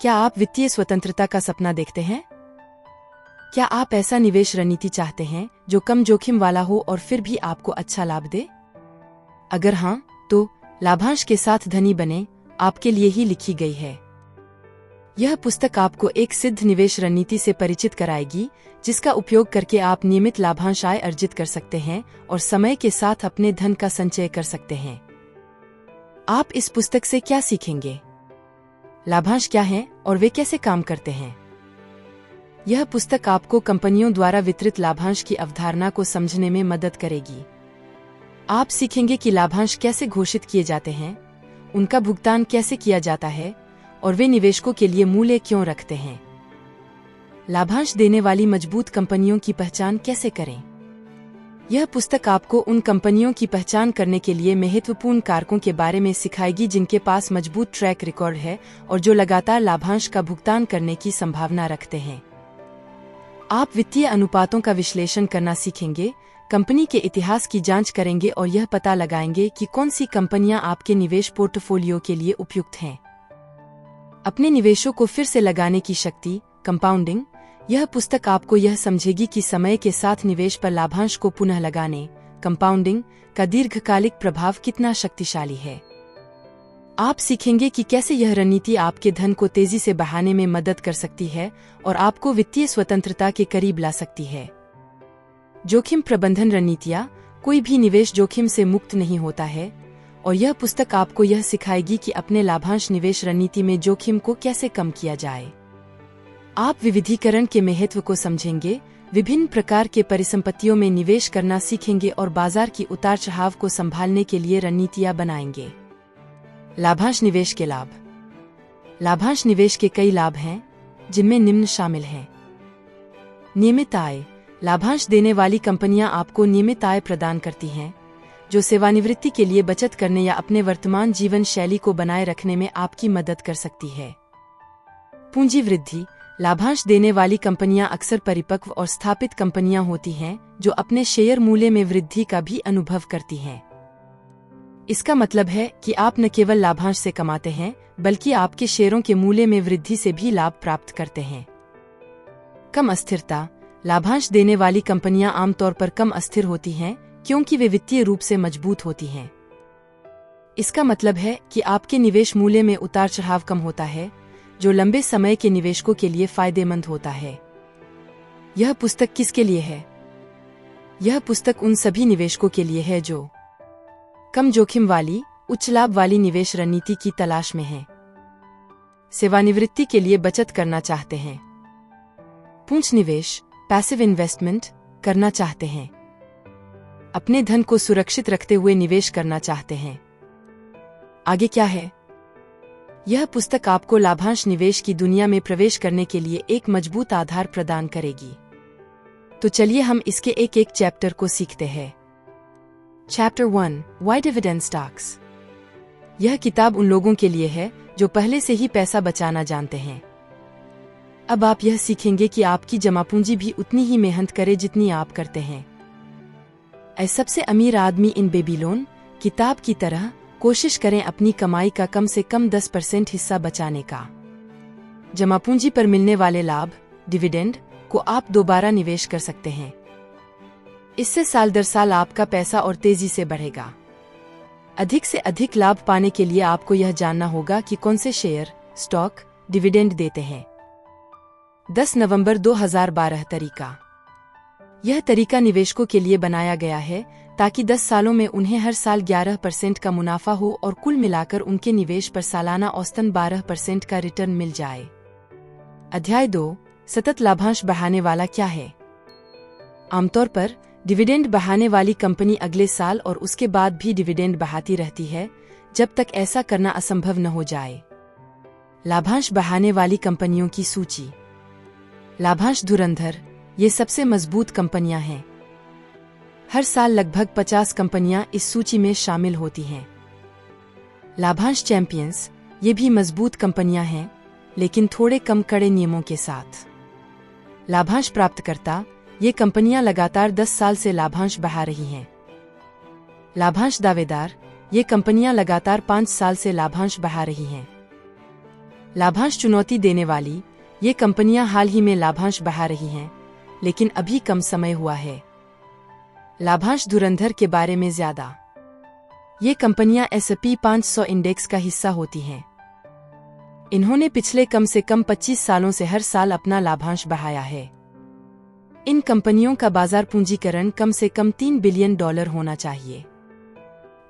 क्या आप वित्तीय स्वतंत्रता का सपना देखते हैं? क्या आप ऐसा निवेश रणनीति चाहते हैं जो कम जोखिम वाला हो और फिर भी आपको अच्छा लाभ दे? अगर हाँ, तो लाभांश के साथ धनी बने आपके लिए ही लिखी गई है। यह पुस्तक आपको एक सिद्ध निवेश रणनीति से परिचित कराएगी, जिसका उपयोग करके आप नियमित लाभांश आय अर्जित कर सकते हैं और समय के साथ अपने धन का संचय कर सकते हैं। आप इस पुस्तक से क्या सीखेंगे? लाभांश क्या हैं और वे कैसे काम करते हैं? यह पुस्तक आपको कंपनियों द्वारा वितरित लाभांश की अवधारणा को समझने में मदद करेगी। आप सीखेंगे कि लाभांश कैसे घोषित किए जाते हैं, उनका भुगतान कैसे किया जाता है और वे निवेशकों के लिए मूल्य क्यों रखते हैं। लाभांश देने वाली मजबूत कंपनियों की पहचान कैसे करें? यह पुस्तक आपको उन कंपनियों की पहचान करने के लिए महत्वपूर्ण कारकों के बारे में सिखाएगी जिनके पास मजबूत ट्रैक रिकॉर्ड है और जो लगातार लाभांश का भुगतान करने की संभावना रखते हैं। आप वित्तीय अनुपातों का विश्लेषण करना सीखेंगे, कंपनी के इतिहास की जांच करेंगे और यह पता लगाएंगे कि कौन सी कंपनियां आपके निवेश पोर्टफोलियो के लिए उपयुक्त हैं। अपने निवेशों को फिर से लगाने की शक्ति, कंपाउंडिंग। यह पुस्तक आपको यह समझेगी कि समय के साथ निवेश पर लाभांश को पुनः लगाने, कंपाउंडिंग, का दीर्घकालिक प्रभाव कितना शक्तिशाली है। आप सीखेंगे कि कैसे यह रणनीति आपके धन को तेजी से बढ़ाने में मदद कर सकती है और आपको वित्तीय स्वतंत्रता के करीब ला सकती है। जोखिम प्रबंधन रणनीतियाँ। कोई भी निवेश जोखिम से मुक्त नहीं होता है और यह पुस्तक आपको यह सिखाएगी कि अपने लाभांश निवेश रणनीति में जोखिम को कैसे कम किया जाए। आप विविधीकरण के महत्व को समझेंगे, विभिन्न प्रकार के परिसंपत्तियों में निवेश करना सीखेंगे और बाजार की उतार चढ़ाव को संभालने के लिए रणनीतियाँ बनाएंगे। लाभांश निवेश के लाभ। लाभांश निवेश के कई लाभ हैं, जिनमें निम्न शामिल हैं। नियमित आय। लाभांश देने वाली कंपनियां आपको नियमित आय प्रदान करती हैं, जो सेवानिवृत्ति के लिए बचत करने या अपने वर्तमान जीवन शैली को बनाए रखने में आपकी मदद कर सकती है। पूंजी वृद्धि। लाभांश देने वाली कंपनियां अक्सर परिपक्व और स्थापित कंपनियां होती हैं, जो अपने शेयर मूल्य में वृद्धि का भी अनुभव करती हैं। इसका मतलब है कि आप न केवल लाभांश से कमाते हैं, बल्कि आपके शेयरों के मूल्य में वृद्धि से भी लाभ प्राप्त करते हैं। कम अस्थिरता। लाभांश देने वाली कंपनियां आमतौर पर कम अस्थिर होती हैं, क्योंकि वे वित्तीय रूप से मजबूत होती हैं। इसका मतलब है कि आपके निवेश मूल्य में उतार चढ़ाव कम होता है, जो लंबे समय के निवेशकों के लिए फायदेमंद होता है। यह पुस्तक किसके लिए है? यह पुस्तक उन सभी निवेशकों के लिए है जो कम जोखिम वाली, उच्च लाभ वाली निवेश रणनीति की तलाश में हैं, सेवानिवृत्ति के लिए बचत करना चाहते हैं, पूंजी निवेश, पैसिव इन्वेस्टमेंट करना चाहते हैं, अपने धन को सुरक्षित रखते हुए निवेश करना चाहते हैं। आगे क्या है? यह पुस्तक आपको लाभांश निवेश की दुनिया में प्रवेश करने के लिए एक मजबूत आधार प्रदान करेगी। तो चलिए हम इसके एक एक चैप्टर को सीखते हैं। Chapter 1, why dividend stocks. यह किताब उन लोगों के लिए है जो पहले से ही पैसा बचाना जानते हैं। अब आप यह सीखेंगे कि आपकी जमा पूंजी भी उतनी ही मेहनत करे जितनी आप करते हैं। सबसे अमीर आदमी इन बेबीलोन किताब की तरह कोशिश करें अपनी कमाई का कम से कम 10% हिस्सा बचाने का। जमा पूंजी पर मिलने वाले लाभ, डिविडेंड, को आप दोबारा निवेश कर सकते हैं। इससे साल दर साल आपका पैसा और तेजी से बढ़ेगा। अधिक से अधिक लाभ पाने के लिए आपको यह जानना होगा कि कौन से शेयर, स्टॉक, डिविडेंड देते हैं। 10 नवंबर 2012 तरीका। यह तरीका निवेशकों के लिए बनाया गया है ताकि 10 सालों में उन्हें हर साल 11% का मुनाफा हो और कुल मिलाकर उनके निवेश पर सालाना औसतन 12% का रिटर्न मिल जाए। अध्याय 2, सतत लाभांश बढ़ाने वाला क्या है? आमतौर पर डिविडेंड बढ़ाने वाली कंपनी अगले साल और उसके बाद भी डिविडेंड बढ़ाती रहती है, जब तक ऐसा करना असंभव न हो जाए। लाभांश बढ़ाने वाली कंपनियों की सूची। लाभांश धुरंधर, ये सबसे मजबूत कंपनियां हैं। हर साल लगभग 50 कंपनियां इस सूची में शामिल होती हैं। लाभांश चैंपियंस, ये भी मजबूत कंपनियां हैं, लेकिन थोड़े कम कड़े नियमों के साथ। लाभांश प्राप्तकर्ता, ये कंपनियां लगातार 10 साल से लाभांश बढ़ा रही हैं। लाभांश दावेदार, ये कंपनियां लगातार 5 साल से लाभांश बढ़ा रही हैं। लाभांश चुनौती देने वाली ये कंपनियां हाल ही में लाभांश बढ़ा रही हैं, लेकिन अभी कम समय हुआ है। लाभांश धुरंधर के बारे में ज्यादा। ये कंपनियां S&P 500 इंडेक्स का हिस्सा होती हैं। इन्होंने पिछले कम से कम 25 सालों से हर साल अपना लाभांश बढ़ाया है। इन कंपनियों का बाजार पूंजीकरण कम से कम $3 बिलियन होना चाहिए।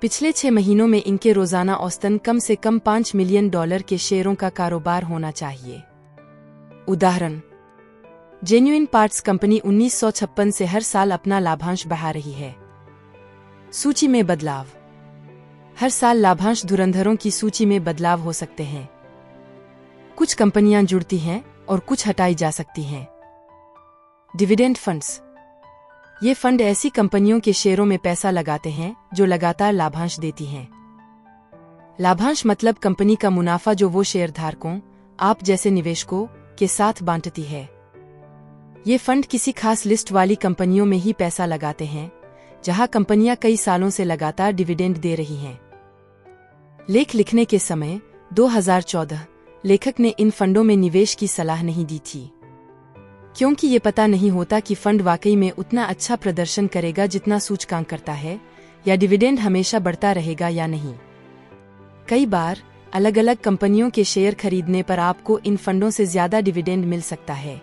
पिछले 6 महीनों में इनके रोजाना औसतन कम से कम $5 मिलियन के शेयरों का कारोबार होना चाहिए। उदाहरण, जेन्युइन पार्ट्स कंपनी 1956 से हर साल अपना लाभांश बढ़ा रही है। सूची में बदलाव। हर साल लाभांश धुरंधरों की सूची में बदलाव हो सकते हैं। कुछ कंपनियां जुड़ती हैं और कुछ हटाई जा सकती हैं। Dividend funds. ये फंड ऐसी कंपनियों के शेयरों में पैसा लगाते हैं जो लगातार लाभांश देती हैं। लाभांश मतलब कंपनी का मुनाफा जो वो शेयरधारकों, आप जैसे निवेशकों के साथ बांटती है। ये फंड किसी खास लिस्ट वाली कंपनियों में ही पैसा लगाते हैं, जहां कंपनियां कई सालों से लगातार डिविडेंड दे रही हैं। लेख लिखने के समय 2014 लेखक ने इन फंडों में निवेश की सलाह नहीं दी थी, क्योंकि ये पता नहीं होता कि फंड वाकई में उतना अच्छा प्रदर्शन करेगा जितना सूचकांक करता है, या डिविडेंड हमेशा बढ़ता रहेगा या नहीं। कई बार अलग अलग कंपनियों के शेयर खरीदने पर आपको इन फंडों से ज्यादा डिविडेंड मिल सकता है।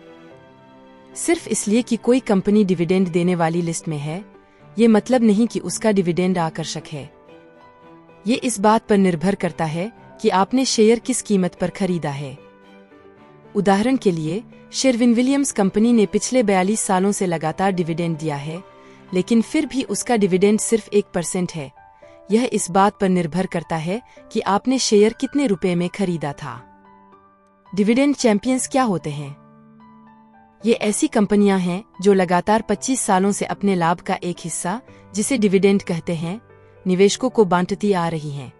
सिर्फ इसलिए कि कोई कंपनी डिविडेंड देने वाली लिस्ट में है, ये मतलब नहीं कि उसका डिविडेंड आकर्षक है। ये इस बात पर निर्भर करता है कि आपने शेयर किस कीमत पर खरीदा है। उदाहरण के लिए, शेरविन विलियम्स कंपनी ने पिछले 42 सालों से लगातार डिविडेंड दिया है, लेकिन फिर भी उसका डिविडेंड सिर्फ 1% है। यह इस बात पर निर्भर करता है कि आपने शेयर कितने रुपए में खरीदा था। डिविडेंड चैंपियंस क्या होते हैं? ये ऐसी कंपनियां हैं जो लगातार 25 सालों से अपने लाभ का एक हिस्सा, जिसे डिविडेंड कहते हैं, निवेशकों को बांटती आ रही हैं।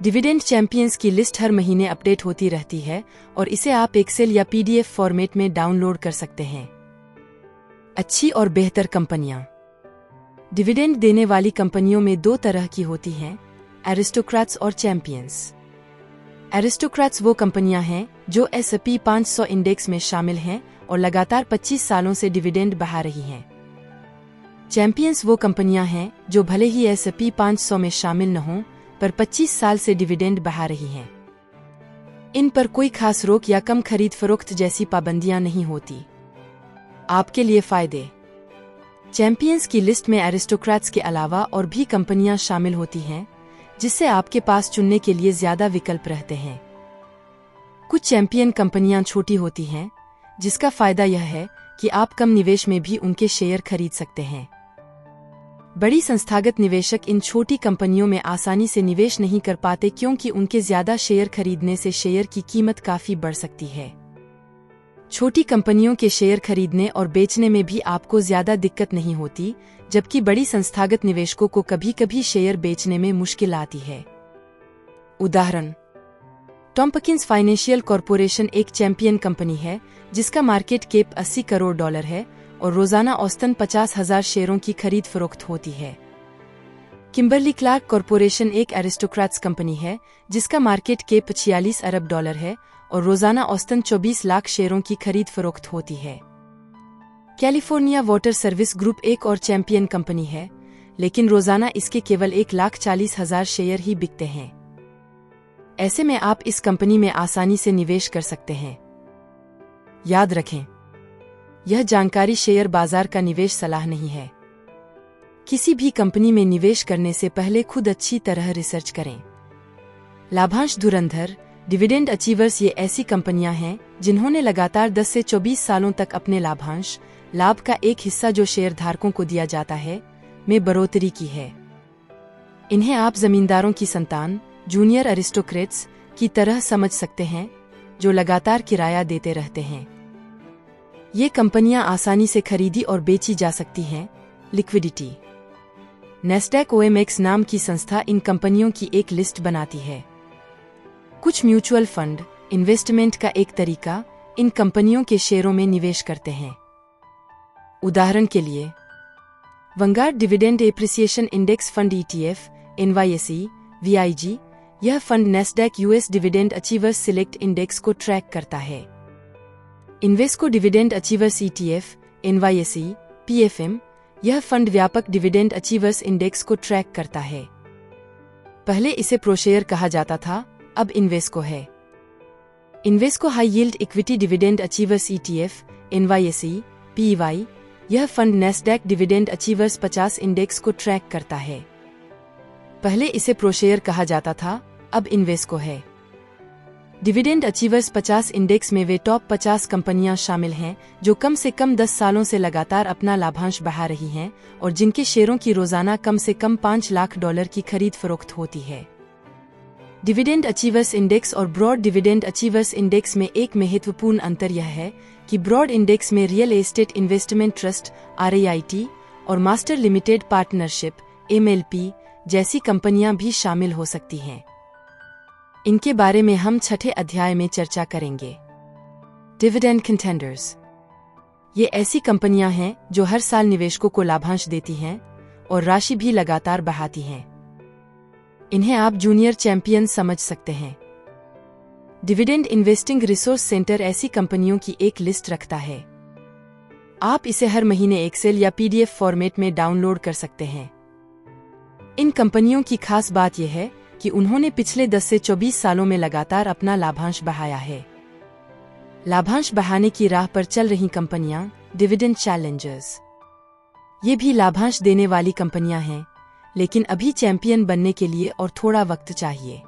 डिविडेंड चैंपियंस की लिस्ट हर महीने अपडेट होती रहती है और इसे आप एक्सेल या PDF फॉर्मेट में डाउनलोड कर सकते हैं। अच्छी और बेहतर कंपनियां। डिविडेंड देने वाली कंपनियों में 2 तरह की होती हैं, एरिस्टोक्रेट्स और चैंपियंस। एरिस्टोक्रेट्स वो कंपनियां हैं जो S&P 500 इंडेक्स में शामिल हैं और लगातार 25 सालों से डिविडेंड बढ़ा रही हैं। चैंपियंस वो कंपनियां हैं जो भले ही S&P 500 में शामिल न हों, पर 25 साल से डिविडेंड बढ़ा रही हैं। इन पर कोई खास रोक या कम खरीद फरोख्त जैसी पाबंदियां नहीं होती। आपके लिए फायदे। चैंपियंस की लिस्ट में एरिस्टोक्रेट्स के अलावा और भी कंपनियां शामिल होती हैं, जिससे आपके पास चुनने के लिए ज्यादा विकल्प रहते हैं। कुछ चैंपियन कंपनियां छोटी होती हैं, जिसका फायदा यह है कि आप कम निवेश में भी उनके शेयर खरीद सकते हैं। बड़ी संस्थागत निवेशक इन छोटी कंपनियों में आसानी से निवेश नहीं कर पाते, क्योंकि उनके ज्यादा शेयर खरीदने से शेयर की कीमत काफी बढ़ सकती है। छोटी कंपनियों के शेयर खरीदने और बेचने में भी आपको ज्यादा दिक्कत नहीं होती, जबकि बड़ी संस्थागत निवेशकों को कभी-कभी शेयर बेचने में मुश्किल आती है। उदाहरण, टॉम्पकिंस फाइनेंशियल कॉरपोरेशन एक चैंपियन कंपनी है जिसका मार्केट कैप $80 करोड़ है और रोजाना औसतन 50,000 शेयरों की खरीद फरोख्त होती है। किम्बर्ली क्लार्क कॉरपोरेशन एक एरिस्टोक्रेट्स कंपनी है जिसका मार्केट कैप $46 अरब है और रोजाना औसतन 24 लाख शेयरों की खरीद फरोख्त होती है। कैलिफोर्निया वाटर सर्विस ग्रुप एक और चैंपियन कंपनी है, लेकिन रोजाना इसके केवल 1,40,000 शेयर ही बिकते हैं। ऐसे में आप इस कंपनी में आसानी से निवेश कर सकते हैं। याद रखें, यह जानकारी शेयर बाजार का निवेश सलाह नहीं है। किसी भी कंपनी में निवेश करने से पहले खुद अच्छी तरह रिसर्च करें। लाभांश धुरंधर, डिविडेंड अचीवर्स ये ऐसी कंपनियां हैं जिन्होंने लगातार 10 से 24 सालों तक अपने लाभांश, लाभ का एक हिस्सा जो शेयरधारकों को दिया जाता है, में बढ़ोतरी की है। इन्हें आप जमींदारों की संतान, जूनियर अरिस्टोक्रेट्स की तरह समझ सकते हैं, जो लगातार किराया देते रहते हैं। ये कंपनियां आसानी से खरीदी और बेची जा सकती हैं। लिक्विडिटी। नेस्डैक OMX नाम की संस्था इन कंपनियों की एक लिस्ट बनाती है। कुछ म्यूचुअल फंड इन्वेस्टमेंट का एक तरीका इन कंपनियों के शेयरों में निवेश करते हैं। उदाहरण के लिए, Vanguard dividend appreciation index fund ETF, NYSE, VIG, यह फंड Nasdaq US dividend achievers select index को ट्रैक करता है। Invesco dividend achievers ETF, NYSE, PFM, यह फंड व्यापक डिविडेंड अचीवर्स इंडेक्स को ट्रैक करता है। पहले इसे प्रोशेयर कहा जाता था, अब इन्वेस्को है। Invesco high yield equity dividend achievers ETF, NYSE, PY, यह फंड नैस्डैक डिविडेंड अचीवर्स 50 इंडेक्स को ट्रैक करता है। पहले इसे प्रोशेयर कहा जाता था, अब इन्वेस्को है। डिविडेंड अचीवर्स 50 इंडेक्स में वे टॉप 50 कंपनियां शामिल हैं जो कम से कम 10 सालों से लगातार अपना लाभांश बढ़ा रही हैं और जिनके शेयरों की रोजाना कम से कम $5 लाख की खरीद फरोख्त होती है। डिविडेंड अचीवर्स इंडेक्स और ब्रॉड डिविडेंड अचीवर्स इंडेक्स में एक महत्वपूर्ण अंतर यह है कि ब्रॉड इंडेक्स में real estate investment trust REIT और मास्टर लिमिटेड पार्टनरशिप MLP जैसी कंपनियां भी शामिल हो सकती हैं। इनके बारे में हम छठे अध्याय में चर्चा करेंगे। डिविडेंड कंटेंडर्स, ये ऐसी कंपनियां हैं जो हर साल निवेशकों को लाभांश देती हैं और राशि भी लगातार बढ़ाती हैं। इन्हें आप जूनियर चैंपियन समझ सकते हैं। डिविडेंड इन्वेस्टिंग रिसोर्स सेंटर ऐसी कंपनियों की एक लिस्ट रखता है। आप इसे हर महीने एक्सेल या PDF फॉर्मेट में डाउनलोड कर सकते हैं। इन कंपनियों की खास बात यह है कि उन्होंने पिछले 10 से 24 सालों में लगातार अपना लाभांश बढ़ाया है। लाभांश बढ़ाने की राह पर चल रही कंपनियां डिविडेंड चैलेंजर्स। ये भी लाभांश देने वाली कंपनियां हैं, लेकिन अभी चैंपियन बनने के लिए और थोड़ा वक्त चाहिए।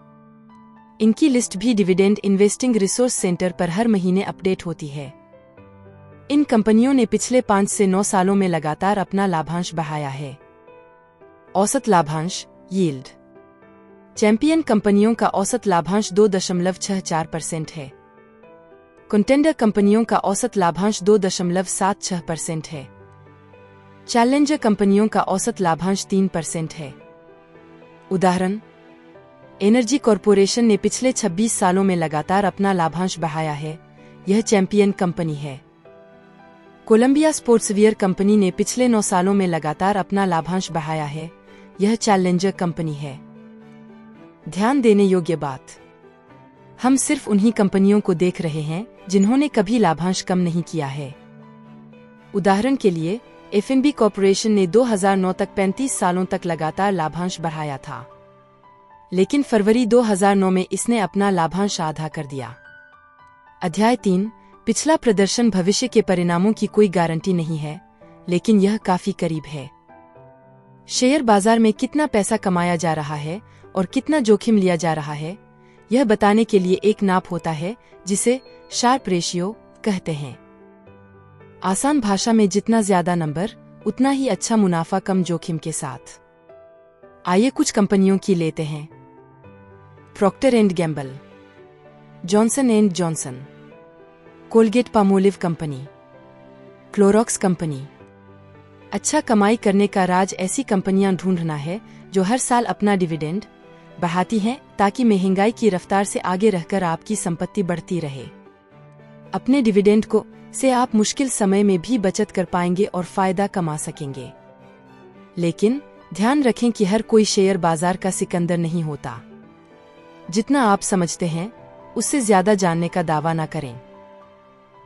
इनकी लिस्ट भी डिविडेंड इन्वेस्टिंग रिसोर्स सेंटर पर हर महीने अपडेट होती है। इन कंपनियों ने पिछले 5 से 9 सालों में लगातार अपना लाभांश बढ़ाया है। औसत लाभांश यील्ड। चैंपियन कंपनियों का औसत लाभांश 2.64% है। कंटेंडर कंपनियों का औसत लाभांश 2.76% है। चैलेंजर कंपनियों का औसत लाभांश 3% है। उदाहरण, एनर्जी कॉर्पोरेशन ने पिछले 26 सालों में लगातार अपना लाभांश बढ़ाया है, यह चैंपियन कंपनी है। कोलंबिया स्पोर्ट्सवियर कंपनी ने पिछले 9 सालों में लगातार अपना लाभांश बढ़ाया है, यह चैलेंजर कंपनी है। ध्यान देने योग्य बात, हम सिर्फ उन्हीं कंपनियों को देख रहे हैं जिन्होंने कभी लाभांश कम नहीं किया है। उदाहरण के लिए, F&B कॉर्पोरेशन ने 2009 तक 35 सालों तक लगातार लाभांश बढ़ाया था, लेकिन फरवरी 2009 में इसने अपना लाभांश आधा कर दिया। अध्याय 3, पिछला प्रदर्शन भविष्य के परिणामों की कोई गारंटी नहीं है, लेकिन यह काफी करीब है। शेयर बाजार में कितना पैसा कमाया जा रहा है और कितना जोखिम लिया जा रहा है, यह बताने के लिए एक नाप होता है जिसे शार्प रेशियो कहते हैं। आसान भाषा में जितना ज्यादा नंबर, उतना ही अच्छा मुनाफा कम जोखिम के साथ। आइए कुछ कंपनियों की लेते हैं। Procter and Gamble, Johnson and Johnson, Colgate Palmolive company, Clorox company. अच्छा कमाई करने का राज ऐसी कंपनियां ढूंढना है जो हर साल अपना डिविडेंड बढ़ाती हैं ताकि महंगाई की रफ्तार से आगे रहकर आपकी संपत्ति बढ़ती रहे। अपने डिविडेंड को से आप मुश्किल समय में भी बचत कर पाएंगे और फायदा कमा सकेंगे। लेकिन ध्यान रखें कि हर कोई शेयर बाजार का सिकंदर नहीं होता। जितना आप समझते हैं उससे ज्यादा जानने का दावा न करें।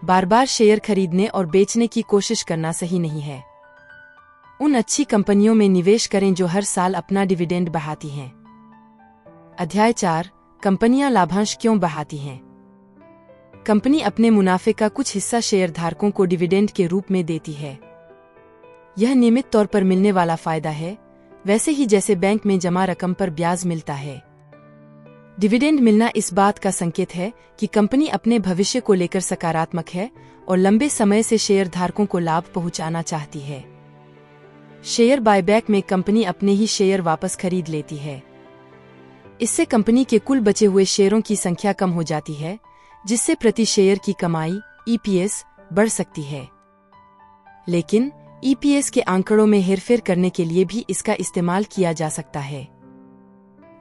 बार बार शेयर खरीदने और बेचने की कोशिश करना सही नहीं है। उन अच्छी कंपनियों में निवेश करें जो हर साल अपना डिविडेंड बढ़ाती हैं। अध्याय 4, कंपनियां लाभांश क्यों बढ़ाती हैं। कंपनी अपने मुनाफे का कुछ हिस्सा शेयरधारकों को डिविडेंड के रूप में देती है। यह नियमित तौर पर मिलने वाला फायदा है, वैसे ही जैसे बैंक में जमा रकम पर ब्याज मिलता है। डिविडेंड मिलना इस बात का संकेत है कि कंपनी अपने भविष्य को लेकर सकारात्मक है और लंबे समय से शेयरधारकों को लाभ पहुंचाना चाहती है। शेयर बायबैक में कंपनी अपने ही शेयर वापस खरीद लेती है। इससे कंपनी के कुल बचे हुए शेयरों की संख्या कम हो जाती है, जिससे प्रति शेयर की कमाई EPS बढ़ सकती है। लेकिन EPS के आंकड़ों में हेरफेर करने के लिए भी इसका इस्तेमाल किया जा सकता है।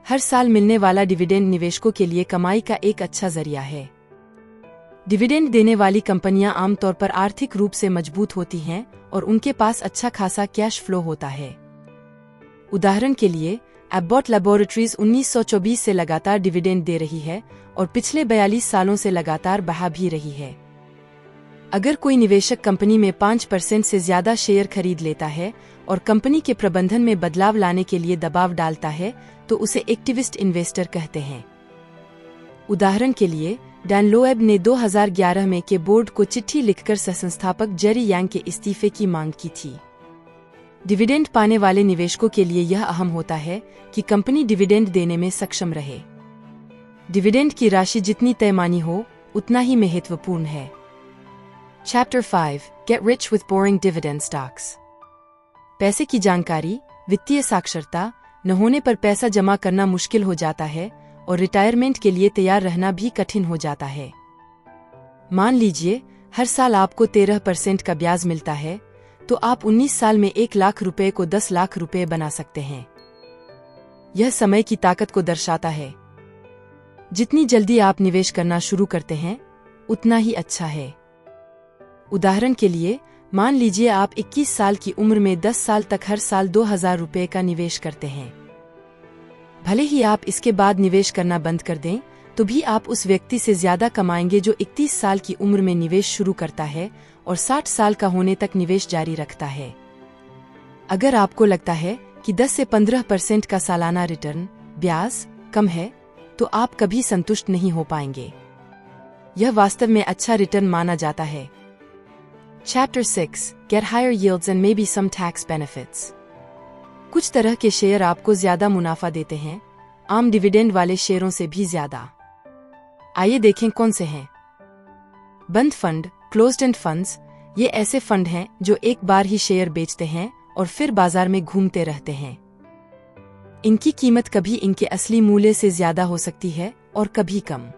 हर साल मिलने वाला डिविडेंड निवेशकों के लिए कमाई का एक अच्छा जरिया है। डिविडेंड देने वाली कंपनियां आमतौर पर आर्थिक रूप से मजबूत होती हैं और उनके पास अच्छा खासा कैश फ्लो होता है। उदाहरण के लिए, एबॉट लैबोरेटरीज 1924 से लगातार डिविडेंड दे रही है और पिछले 42 सालों से लगातार बढ़ा भी रही है। अगर कोई निवेशक कंपनी में 5% से ज्यादा शेयर खरीद लेता है और कंपनी के प्रबंधन में बदलाव लाने के लिए दबाव डालता है तो उसे एक्टिविस्ट इन्वेस्टर कहते हैं। उदाहरण के लिए, डैन लोएब ने 2011 में के बोर्ड को चिट्ठी लिखकर सहसंस्थापक जेरी यांग के इस्तीफे की मांग की थी। डिविडेंड पाने वाले निवेशकों के लिए यह अहम होता है कि कंपनी डिविडेंड देने में सक्षम रहे। डिविडेंड की राशि जितनी तयमानी हो उतना ही महत्वपूर्ण है। Chapter 5 Get Rich with Boring Dividend Stocks। पैसे की जानकारी, वित्तीय साक्षरता न होने पर पैसा जमा करना मुश्किल हो जाता है और रिटायरमेंट के लिए तैयार रहना भी कठिन हो जाता है। मान लीजिए हर साल आपको 13% का ब्याज मिलता है, तो आप 19 साल में 1 लाख रुपए को 10 लाख रुपए बना सकते हैं। यह समय की ताकत को दर्शाता है। जितनी जल्दी आप निवेश करना शुरू करते हैं उतना ही अच्छा है। उदाहरण के लिए, मान लीजिए आप 21 साल की उम्र में 10 साल तक हर साल 2000 रुपए का निवेश करते हैं। भले ही आप इसके बाद निवेश करना बंद कर दें, तो भी आप उस व्यक्ति से ज्यादा कमाएंगे जो 31 साल की उम्र में निवेश शुरू करता है और 60 साल का होने तक निवेश जारी रखता है। अगर आपको लगता है कि 10 से 15% का सालाना रिटर्न ब्याज कम है, तो आप कभी संतुष्ट नहीं हो पाएंगे। यह वास्तव में अच्छा रिटर्न माना जाता है। Chapter 6 Get higher yields and maybe some tax benefits। कुछ तरह के शेयर आपको ज्यादा मुनाफा देते हैं, आम डिविडेंड वाले शेयरों से भी ज्यादा। आइए देखें कौन से हैं। बंद फंड, क्लोज्ड एंड फंड्स, ये ऐसे फंड हैं जो एक बार ही शेयर बेचते हैं और फिर बाजार में घूमते रहते हैं। इनकी कीमत कभी इनके असली मूल्य से ज्यादा हो सकती है और कभी कम।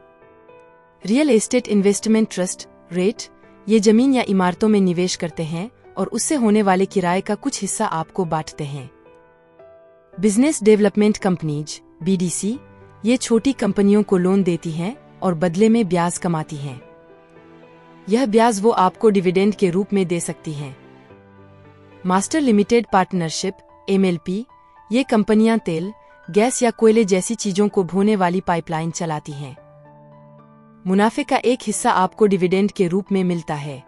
Real estate investment trust REIT, ये जमीन या इमारतों में निवेश करते हैं और उससे होने वाले किराए का कुछ हिस्सा आपको बांटते हैं। बिजनेस डेवलपमेंट कंपनीज बीडीसी, ये छोटी कंपनियों को लोन देती हैं और बदले में ब्याज कमाती हैं। यह ब्याज वो आपको डिविडेंड के रूप में दे सकती हैं। मास्टर लिमिटेड पार्टनरशिप एमएलपी, ये कंपनियां तेल, गैस या कोयले जैसी चीजों को ढोने वाली पाइपलाइन चलाती हैं। मुनाफे का एक हिस्सा आपको डिविडेंड के रूप में मिलता है।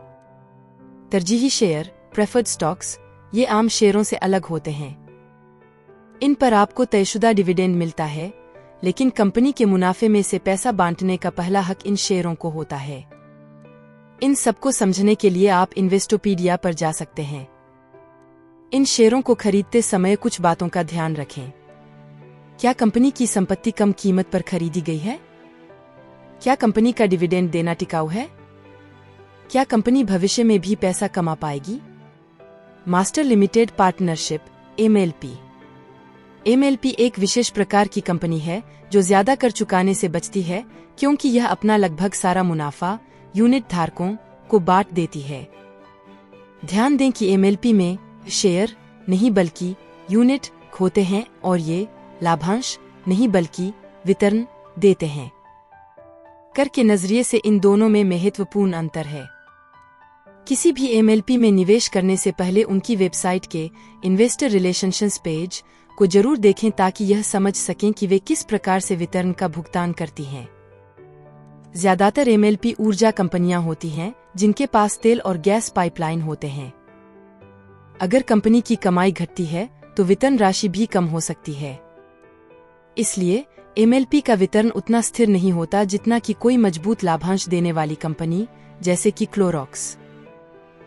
तरजीही शेयर प्रेफर्ड स्टॉक्स, ये आम शेयरों से अलग होते हैं। इन पर आपको तयशुदा डिविडेंड मिलता है, लेकिन कंपनी के मुनाफे में से पैसा बांटने का पहला हक इन शेयरों को होता है। इन सबको समझने के लिए आप इन्वेस्टोपीडिया पर जा सकते हैं। इन शेयरों को खरीदते समय कुछ बातों का ध्यान रखें। क्या कंपनी की संपत्ति कम कीमत पर खरीदी गई है? क्या कंपनी का डिविडेंड देना टिकाऊ है? क्या कंपनी भविष्य में भी पैसा कमा पाएगी? Master limited partnership MLP, MLP एक विशेष प्रकार की कंपनी है जो ज्यादा कर चुकाने से बचती है क्योंकि यह अपना लगभग सारा मुनाफा यूनिट धारकों को बांट देती है। ध्यान दें कि एमएलपी में शेयर नहीं बल्कि यूनिट होते हैं और ये लाभांश नहीं बल्कि वितरण देते हैं। कर के नजरिए से इन दोनों में महत्वपूर्ण अंतर है। किसी भी एमएलपी में निवेश करने से पहले उनकी वेबसाइट के इन्वेस्टर रिलेशंस पेज को जरूर देखें ताकि यह समझ सकें कि वे किस प्रकार से वितरण का भुगतान करती हैं। ज्यादातर एमएलपी ऊर्जा कंपनियां होती हैं जिनके पास तेल और गैस पाइपलाइन होते हैं। अगर कंपनी की कमाई घटती है तो वितरण राशि भी कम हो सकती है। इसलिए एमएलपी का वितरण उतना स्थिर नहीं होता जितना कि कोई मजबूत लाभांश देने वाली कंपनी जैसे कि क्लोरॉक्स।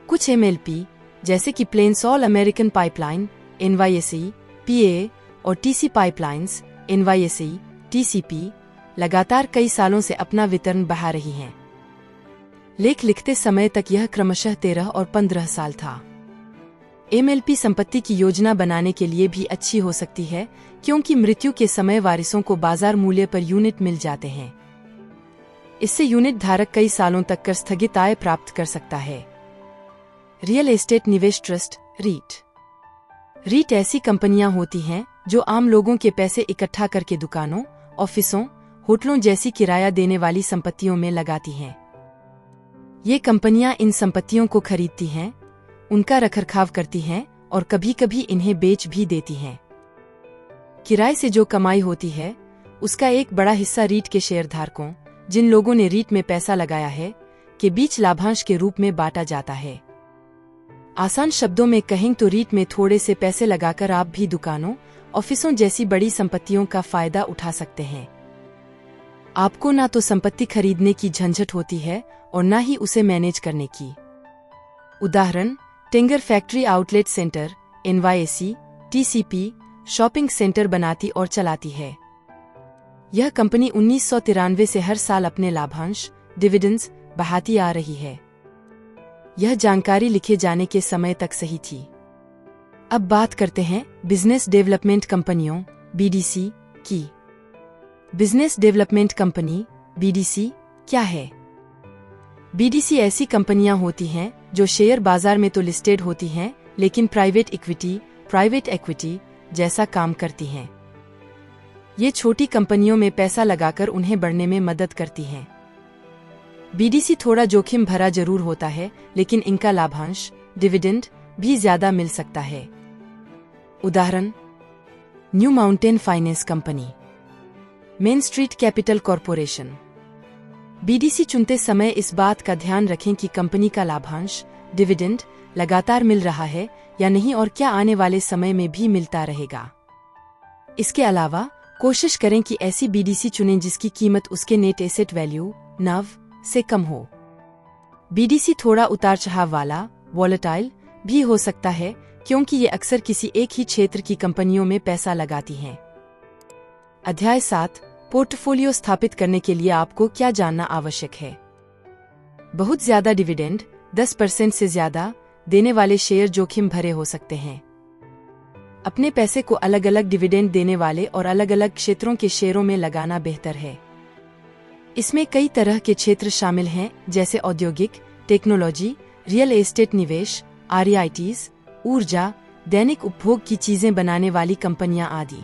कुछ एमएलपी जैसे कि Plains All American Pipeline NYSE PA और टीसी पाइपलाइंस एनवाईएसई टीसीपी लगातार कई सालों से अपना वितरण बढ़ा रही हैं। लेख लिखते समय तक यह क्रमशः 13 और 15 साल था। एमएलपी संपत्ति की योजना बनाने के लिए भी अच्छी हो सकती है क्योंकि मृत्यु के समय वारिसों को बाजार मूल्य पर यूनिट मिल जाते हैं। इससे यूनिट धारक कई सालों तक कर स्थगित आय प्राप्त कर सकता है। रियल एस्टेट निवेश ट्रस्ट रीट ऐसी कंपनियां होती हैं जो आम लोगों के पैसे इकट्ठा करके दुकानों, ऑफिसों, होटलों जैसी किराया देने वाली संपत्तियों में लगाती हैं। ये कंपनियां इन संपत्तियों को खरीदती हैं, उनका रखरखाव करती हैं और कभी कभी इन्हें बेच भी देती हैं। किराए से जो कमाई होती है उसका एक बड़ा हिस्सा रीट के शेयरधारकों, जिन लोगों ने रीट में पैसा लगाया है, के बीच लाभांश के रूप में बांटा जाता है। आसान शब्दों में कहें तो रीट में थोड़े से पैसे लगाकर आप भी दुकानों, ऑफिसों जैसी बड़ी संपत्तियों का फायदा उठा सकते हैं। आपको ना तो संपत्ति खरीदने की झंझट होती है और ना ही उसे मैनेज करने की। उदाहरण, Tanger factory outlet centre NYSE, TCP shopping centre बनाती और चलाती है। यह कंपनी 1993 से हर साल अपने लाभांश डिविडेंड्स बढ़ाती आ रही है। यह जानकारी लिखे जाने के समय तक सही थी। अब बात करते हैं बिजनेस डेवलपमेंट कंपनियों BDC की। बिजनेस डेवलपमेंट कंपनी BDC क्या है? BDC ऐसी कंपनियां होती हैं जो शेयर बाजार में तो लिस्टेड होती हैं, लेकिन प्राइवेट इक्विटी जैसा काम करती हैं। ये छोटी कंपनियों में पैसा लगाकर उन्हें बढ़ने में मदद करती हैं। BDC थोड़ा जोखिम भरा जरूर होता है, लेकिन इनका लाभांश डिविडेंड भी ज्यादा मिल सकता है। उदाहरण, new mountain finance company, main street capital corporation. BDC चुनते समय इस बात का ध्यान रखें कि कंपनी का लाभांश डिविडेंड लगातार मिल रहा है या नहीं, और क्या आने वाले समय में भी मिलता रहेगा। इसके अलावा कोशिश करें कि ऐसी BDC चुनें जिसकी कीमत उसके नेट एसेट वैल्यू NAV से कम हो। BDC थोड़ा उतार चढ़ाव वाला वॉलेटाइल भी हो सकता है, क्योंकि ये अक्सर किसी एक ही क्षेत्र की कंपनियों में पैसा लगाती हैं। अध्याय 7, पोर्टफोलियो स्थापित करने के लिए आपको क्या जानना आवश्यक है। बहुत ज्यादा डिविडेंड 10% से ज्यादा देने वाले शेयर जोखिम भरे हो सकते हैं। अपने पैसे को अलग अलग डिविडेंड देने वाले और अलग अलग क्षेत्रों के शेयरों में लगाना बेहतर है। इसमें कई तरह के क्षेत्र शामिल हैं, जैसे औद्योगिक, टेक्नोलॉजी, रियल एस्टेट निवेश, REITs, ऊर्जा, दैनिक उपभोग की चीजें बनाने वाली कंपनियां आदि।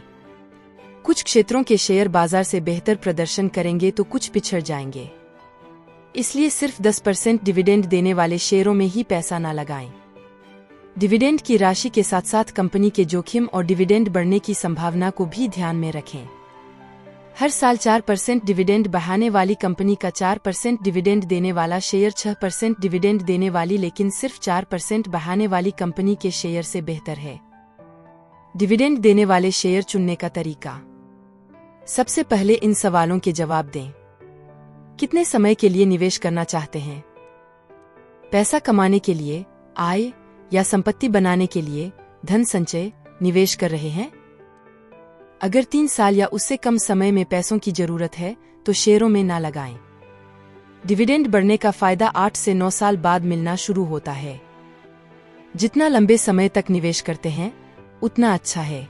कुछ क्षेत्रों के शेयर बाजार से बेहतर प्रदर्शन करेंगे तो कुछ पिछड़ जाएंगे। इसलिए सिर्फ 10% डिविडेंड देने वाले शेयरों में ही पैसा न लगाएं। डिविडेंड की राशि के साथ साथ कंपनी के जोखिम और डिविडेंड बढ़ने की संभावना को भी ध्यान में रखें। हर साल 4% डिविडेंड बढ़ाने वाली कंपनी का 4% डिविडेंड देने वाला शेयर 6% डिविडेंड देने वाली लेकिन सिर्फ 4% बढ़ाने वाली कंपनी के शेयर से बेहतर है। डिविडेंड देने वाले शेयर चुनने का तरीका। सबसे पहले इन सवालों के जवाब दें। कितने समय के लिए निवेश करना चाहते हैं? पैसा कमाने के लिए, आय या संपत्ति बनाने के लिए धन संचय निवेश कर रहे हैं? अगर 3 साल या उससे कम समय में पैसों की जरूरत है तो शेयरों में ना लगाएं। डिविडेंड बढ़ने का फायदा 8 से 9 साल बाद मिलना शुरू होता है। जितना लंबे समय तक निवेश करते हैं उतना अच्छा है।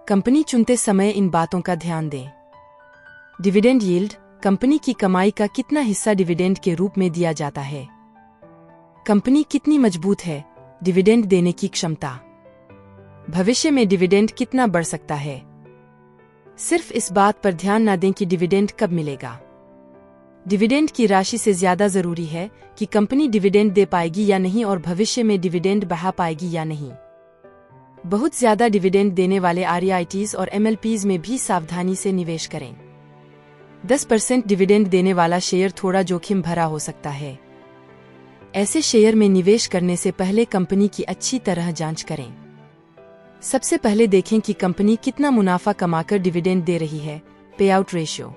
कंपनी चुनते समय इन बातों का ध्यान दें। डिविडेंड यील्ड, कंपनी की कमाई का कितना हिस्सा डिविडेंड के रूप में दिया जाता है। कंपनी कितनी मजबूत है, डिविडेंड देने की क्षमता। भविष्य में डिविडेंड कितना बढ़ सकता है। सिर्फ इस बात पर ध्यान न दें कि डिविडेंड कब मिलेगा। डिविडेंड की राशि से ज्यादा जरूरी है कि कंपनी डिविडेंड दे पाएगी या नहीं और भविष्य में डिविडेंड बढ़ा पाएगी या नहीं। बहुत ज्यादा डिविडेंड देने वाले REITs और MLPs में भी सावधानी से निवेश करें। 10% डिविडेंड देने वाला शेयर थोड़ा जोखिम भरा हो सकता है। ऐसे शेयर में निवेश करने से पहले कंपनी की अच्छी तरह जांच करें। सबसे पहले देखें कि कंपनी कितना मुनाफा कमाकर डिविडेंड दे रही है। पे आउट रेशियो।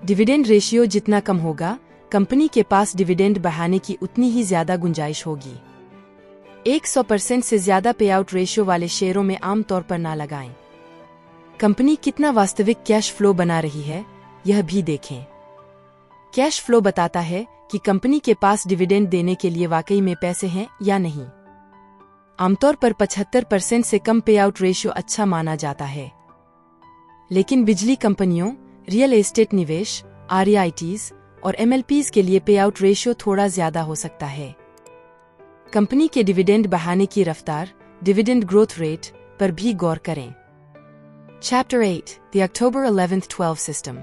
डिविडेंड रेशियो जितना कम होगा, कंपनी के पास डिविडेंड बढ़ाने की उतनी ही ज्यादा गुंजाइश होगी। 100% से ज्यादा पे आउट रेशियो वाले शेयरों में आमतौर पर ना लगाएं। कंपनी कितना वास्तविक कैश फ्लो बना रही है, यह भी देखें। कैश फ्लो बताता है कि कंपनी के पास डिविडेंड देने के लिए वाकई में पैसे हैं या नहीं। आमतौर पर 75% से कम पे आउट रेशियो अच्छा माना जाता है, लेकिन बिजली कंपनियों, रियल एस्टेट निवेश, REITs और MLPs के लिए पे आउट रेशियो थोड़ा ज्यादा हो सकता है। कंपनी के डिविडेंड बढ़ाने की रफ्तार, डिविडेंड ग्रोथ रेट पर भी गौर करें। Chapter 8, The October 11th-12 System।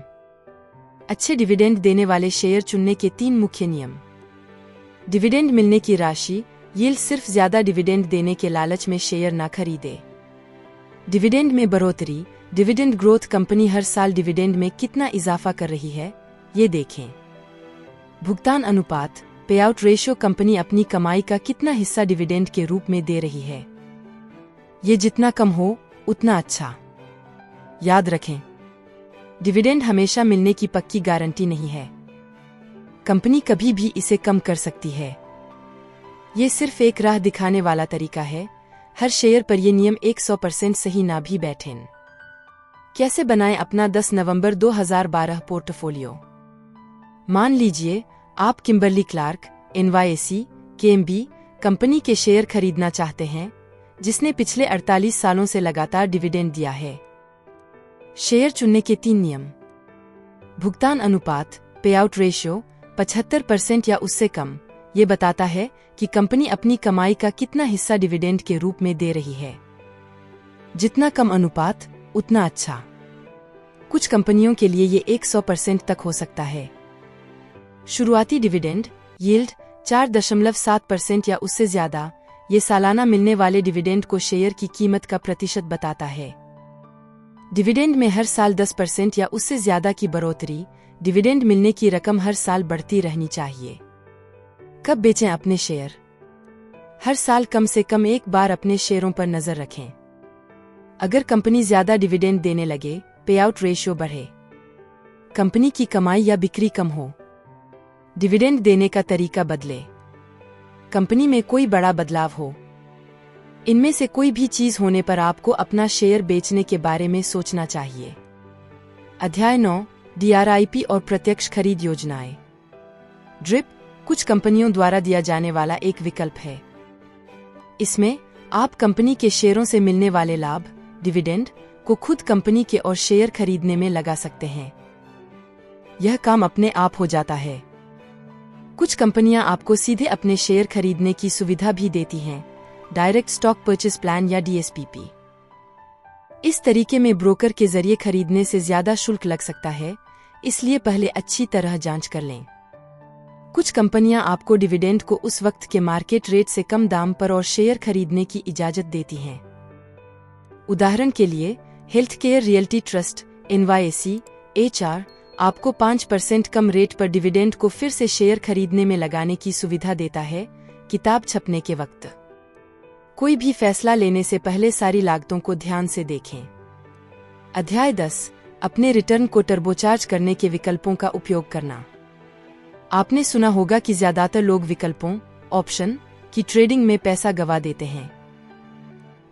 अच्छे डिविडेंड देने वाले शेयर चुनने के 3 मुख्य नियम। डिविडेंड मिलने की राशि, यील्ड। सिर्फ ज्यादा डिविडेंड देने के लालच में शेयर ना खरीदे। डिविडेंड में बढ़ोतरी। डिविडेंड ग्रोथ कंपनी हर साल डिविडेंड में कितना इजाफा कर रही है, ये देखें। भुगतान अनुपात। पे आउट रेशियो कंपनी अपनी कमाई का कितना हिस्सा डिविडेंड के रूप में दे रही है। ये जितना कम हो उतना अच्छा। याद रखें, डिविडेंड हमेशा मिलने की पक्की गारंटी नहीं है। कंपनी कभी भी इसे कम कर सकती है। ये सिर्फ एक राह दिखाने वाला तरीका है। हर शेयर पर यह नियम 100% सही ना भी बैठें। कैसे बनाएं अपना 10 नवंबर 2012 पोर्टफोलियो। मान लीजिए आप Kimberly Clark NYSE KMB company के शेयर खरीदना चाहते हैं, जिसने पिछले 48 सालों से लगातार डिविडेंड दिया है। शेयर चुनने के 3 नियम। भुगतान अनुपात पे आउट रेशियो 75% या उससे कम। ये बताता है कि कंपनी अपनी कमाई का कितना हिस्सा डिविडेंड के रूप में दे रही है। जितना कम अनुपात उतना अच्छा। कुछ कंपनियों के लिए ये 100% तक हो सकता है। शुरुआती डिविडेंड यील्ड 4.7% या उससे ज्यादा। ये सालाना मिलने वाले डिविडेंड को शेयर की कीमत का प्रतिशत बताता है। डिविडेंड में हर साल 10% या उससे ज्यादा की बढ़ोतरी। डिविडेंड मिलने की रकम हर साल बढ़ती रहनी चाहिए। कब बेचें अपने शेयर। हर साल कम से कम एक बार अपने शेयरों पर नजर रखें। अगर कंपनी ज्यादा डिविडेंड देने लगे, पे आउट रेशियो बढ़े, कंपनी की कमाई या बिक्री कम हो, डिविडेंड देने का तरीका बदले, कंपनी में कोई बड़ा बदलाव हो, इनमें से कोई भी चीज होने पर आपको अपना शेयर बेचने के बारे में सोचना चाहिए। अध्याय 9 DRIP और प्रत्यक्ष खरीद योजनाएं। ड्रिप कुछ कंपनियों द्वारा दिया जाने वाला एक विकल्प है। इसमें आप कंपनी के शेयरों से मिलने वाले लाभ डिविडेंड को खुद कंपनी के और शेयर खरीदने में लगा सकते हैं। यह काम अपने आप हो जाता है। कुछ कंपनियां आपको सीधे अपने शेयर खरीदने की सुविधा भी देती हैं, डायरेक्ट स्टॉक परचेज प्लान या DSPP। इस तरीके में ब्रोकर के जरिए खरीदने से ज्यादा शुल्क लग सकता है, इसलिए पहले अच्छी तरह जांच कर लें। कुछ कंपनियां आपको डिविडेंड को उस वक्त के मार्केट रेट से कम दाम पर और शेयर खरीदने की इजाजत देती हैं। उदाहरण के लिए health care realty trust NYSE HR आपको 5% कम रेट पर डिविडेंड को फिर से शेयर खरीदने में लगाने की सुविधा देता है। किताब छपने के वक्त कोई भी फैसला लेने से पहले सारी लागतों को ध्यान से देखें। अध्याय 10 अपने रिटर्न को टर्बोचार्ज करने के विकल्पों का उपयोग करना। आपने सुना होगा कि ज्यादातर लोग विकल्पों ऑप्शन की ट्रेडिंग में पैसा गवा देते हैं।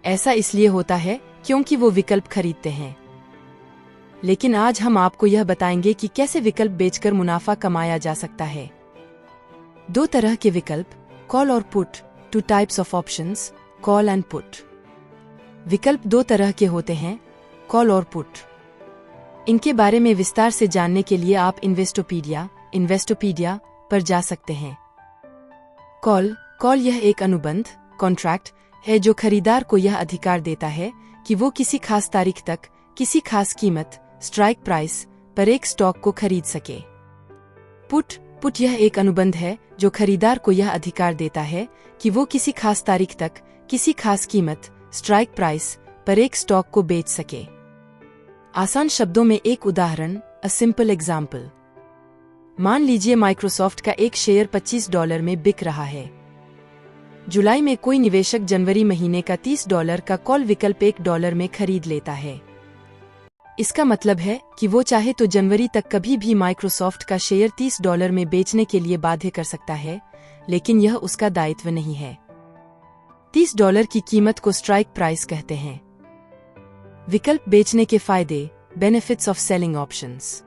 ऐसा इसलिए होता है क्योंकि वो विकल्प खरीदते हैं। लेकिन आज हम आपको यह बताएंगे कि कैसे विकल्प बेचकर मुनाफा कमाया जा सकता है। 2 तरह के विकल्प कॉल और put. 2 types of options call and put. विकल्प 2 तरह के होते हैं, कॉल और पुट। इनके बारे में विस्तार से जानने के लिए आप इन्वेस्टोपीडिया पर जा सकते हैं। कॉल यह एक अनुबंध कॉन्ट्रैक्ट है जो खरीदार को यह अधिकार देता है कि वो किसी खास तारीख तक किसी खास कीमत स्ट्राइक प्राइस पर एक स्टॉक को खरीद सके। पुट यह एक अनुबंध है जो खरीदार को यह अधिकार देता है कि वो किसी खास तारीख तक किसी खास कीमत स्ट्राइक प्राइस पर एक स्टॉक को बेच सके। आसान शब्दों में एक उदाहरण, अ सिंपल एग्जाम्पल। मान लीजिए माइक्रोसॉफ्ट का एक शेयर $25 में बिक रहा है। जुलाई में कोई निवेशक जनवरी महीने का $30 का कॉल विकल्प $1 में खरीद लेता है। इसका मतलब है कि वो चाहे तो जनवरी तक कभी भी माइक्रोसॉफ्ट का शेयर $30 में बेचने के लिए बाध्य कर सकता है, लेकिन यह उसका दायित्व नहीं है। $30 की कीमत को स्ट्राइक प्राइस कहते हैं। विकल्प बेचने के फायदे, बेनिफिट्स ऑफ सेलिंग ऑप्शंस।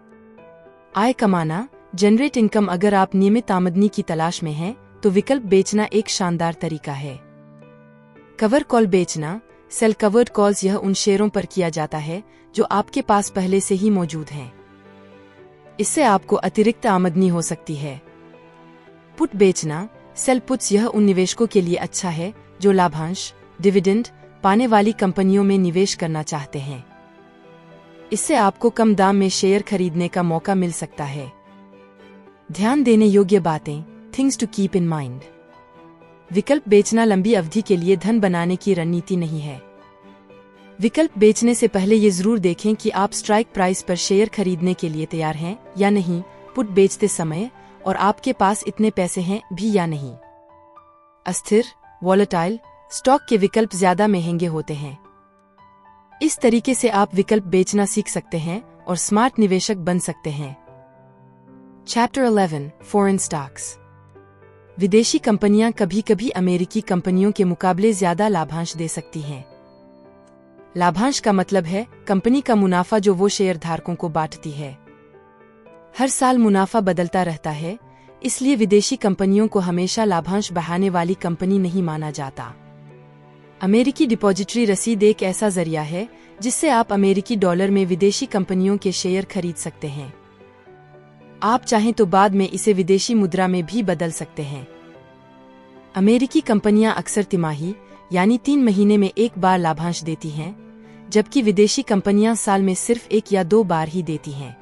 आय कमाना, जनरेट इनकम। अगर आप नियमित आमदनी की तलाश में हैं, तो विकल्प बेचना एक शानदार तरीका है। कवर कॉल बेचना, सेल कवर्ड कॉल्स। यह उन शेयरों पर किया जाता है जो आपके पास पहले से ही मौजूद हैं। इससे आपको अतिरिक्त आमदनी हो सकती है। पुट बेचना, सेल पुट्स। यह उन निवेशकों के लिए अच्छा है जो लाभांश डिविडेंड पाने वाली कंपनियों में निवेश करना चाहते हैं। इससे आपको कम दाम में शेयर खरीदने का मौका मिल सकता है। ध्यान देने योग्य बातें, things to keep in mind. विकल्प बेचना लंबी अवधि के लिए धन बनाने की रणनीति नहीं है। विकल्प बेचने से पहले ये जरूर देखें कि आप स्ट्राइक प्राइस पर शेयर खरीदने के लिए तैयार हैं या नहीं, पुट बेचते समय, और आपके पास इतने पैसे हैं भी या नहीं। अस्थिर वॉलेटाइल स्टॉक के विकल्प ज्यादा महंगे होते हैं। इस तरीके से आप विकल्प बेचना सीख सकते हैं और स्मार्ट निवेशक बन सकते हैं। Chapter 11 foreign stocks. विदेशी कंपनियां कभी कभी अमेरिकी कंपनियों के मुकाबले ज्यादा लाभांश दे सकती हैं। लाभांश का मतलब है कंपनी का मुनाफा जो वो शेयर धारकों को बांटती है। हर साल मुनाफा बदलता रहता है, इसलिए विदेशी कंपनियों को हमेशा लाभांश बढ़ाने वाली कंपनी नहीं माना जाता। अमेरिकी डिपॉजिटरी रसीद एक ऐसा जरिया है जिससे आप अमेरिकी डॉलर में विदेशी कंपनियों के शेयर खरीद सकते हैं। आप चाहें तो बाद में इसे विदेशी मुद्रा में भी बदल सकते हैं। अमेरिकी कंपनियां अक्सर तिमाही यानी 3 महीने में एक बार लाभांश देती हैं, जबकि विदेशी कंपनियां साल में सिर्फ 1 या 2 बार ही देती हैं।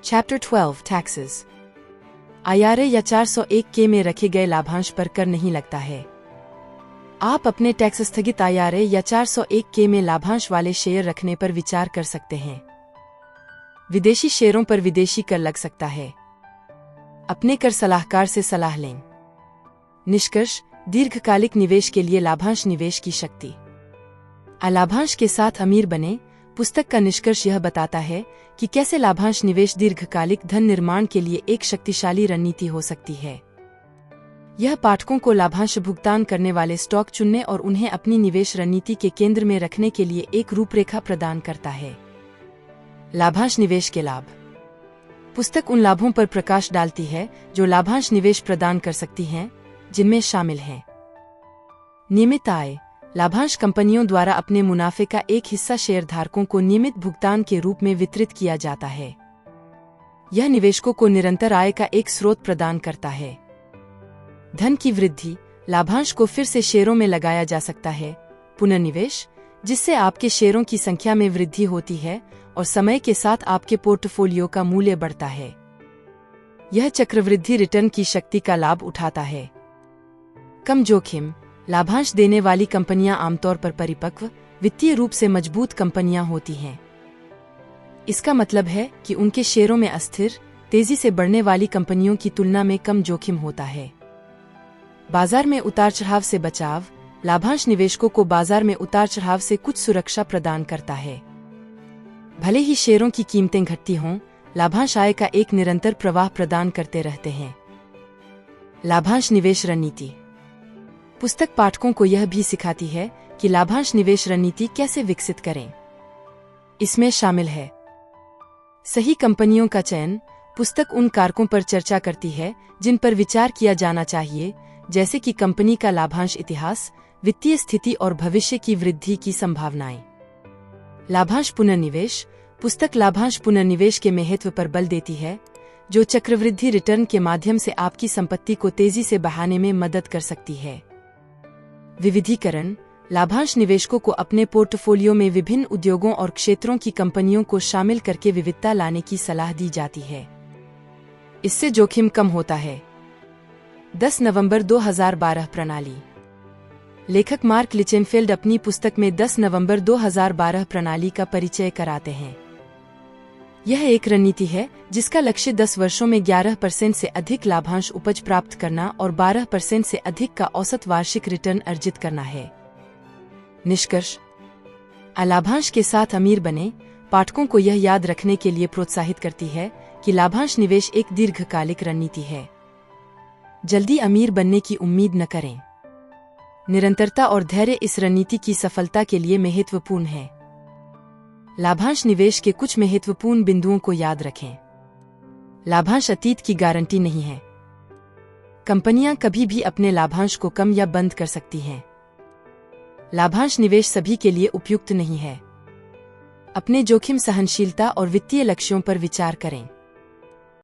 Chapter 12 taxes. IRA या 401(k) में रखे गए लाभांश पर कर नहीं लगता है। आप अपने टैक्स स्थगित IRA या 401(k) में लाभांश वाले शेयर रखने पर विचार कर सकते हैं। विदेशी शेयरों पर विदेशी कर लग सकता है। अपने कर सलाहकार से सलाह लें। निष्कर्ष, दीर्घकालिक निवेश के लिए लाभांश निवेश की शक्ति। लाभांश के साथ अमीर बने पुस्तक का निष्कर्ष यह बताता है कि कैसे लाभांश निवेश दीर्घकालिक धन निर्माण के लिए एक शक्तिशाली रणनीति हो सकती है। यह पाठकों को लाभांश भुगतान करने वाले स्टॉक चुनने और उन्हें अपनी निवेश रणनीति के केंद्र में रखने के लिए एक रूपरेखा प्रदान करता है। लाभांश निवेश के लाभ। पुस्तक उन लाभों पर प्रकाश डालती है जो लाभांश निवेश प्रदान कर सकती हैं, जिनमें शामिल हैं नियमित आय। लाभांश कंपनियों द्वारा अपने मुनाफे का एक हिस्सा शेयरधारकों को नियमित भुगतान के रूप में वितरित किया जाता है। यह निवेशकों को निरंतर आय का एक स्रोत प्रदान करता है। धन की वृद्धि। लाभांश को फिर से शेयरों में लगाया जा सकता है। पुनर्निवेश, जिससे आपके शेयरों की संख्या में वृद्धि होती है और समय के साथ आपके पोर्टफोलियो का मूल्य बढ़ता है। यह चक्रवृद्धि रिटर्न की शक्ति का लाभ उठाता है। कम जोखिम। लाभांश देने वाली कंपनियां आमतौर पर परिपक्व, वित्तीय रूप से मजबूत कंपनियां होती हैं। इसका मतलब है कि उनके शेयरों में अस्थिर, तेजी से बढ़ने वाली कंपनियों की तुलना में कम जोखिम होता है। बाजार में उतार चढ़ाव से बचाव। लाभांश निवेशकों को बाजार में उतार चढ़ाव से कुछ सुरक्षा प्रदान करता है। भले ही शेयरों की कीमतें घटती हों, लाभांश आय का एक निरंतर प्रवाह प्रदान करते रहते हैं। लाभांश निवेश रणनीति। पुस्तक पाठकों को यह भी सिखाती है कि लाभांश निवेश रणनीति कैसे विकसित करें। इसमें शामिल है सही कंपनियों का चयन। पुस्तक उन कारकों पर चर्चा करती है जिन पर विचार किया जाना चाहिए, जैसे कि कंपनी का लाभांश इतिहास, वित्तीय स्थिति और भविष्य की वृद्धि की संभावनाएं। लाभांश पुनर्निवेश। पुस्तक लाभांश पुनर्निवेश के महत्व पर बल देती है, जो चक्रवृद्धि रिटर्न के माध्यम से आपकी संपत्ति को तेजी से बढ़ाने में मदद कर सकती है। विविधीकरण। लाभांश निवेशकों को अपने पोर्टफोलियो में विभिन्न उद्योगों और क्षेत्रों की कंपनियों को शामिल करके विविधता लाने की सलाह दी जाती है। इससे जोखिम कम होता है। 10 नवंबर 2012 प्रणाली। लेखक मार्क लिचेनफेल्ड अपनी पुस्तक में 10 नवंबर 2012 प्रणाली का परिचय कराते हैं। यह एक रणनीति है जिसका लक्ष्य 10 वर्षों में 11% से अधिक लाभांश उपज प्राप्त करना और 12% से अधिक का औसत वार्षिक रिटर्न अर्जित करना है। निष्कर्ष, लाभांश के साथ अमीर बने पाठकों को यह याद रखने के लिए प्रोत्साहित करती है कि लाभांश निवेश एक दीर्घकालिक रणनीति है। जल्दी अमीर बनने की उम्मीद न करें। निरंतरता और धैर्य इस रणनीति की सफलता के लिए महत्वपूर्ण है। लाभांश निवेश के कुछ महत्वपूर्ण बिंदुओं को याद रखें। लाभांश अतीत की गारंटी नहीं है। कंपनियां कभी भी अपने लाभांश को कम या बंद कर सकती हैं। लाभांश निवेश सभी के लिए उपयुक्त नहीं है। अपने जोखिम सहनशीलता और वित्तीय लक्ष्यों पर विचार करें।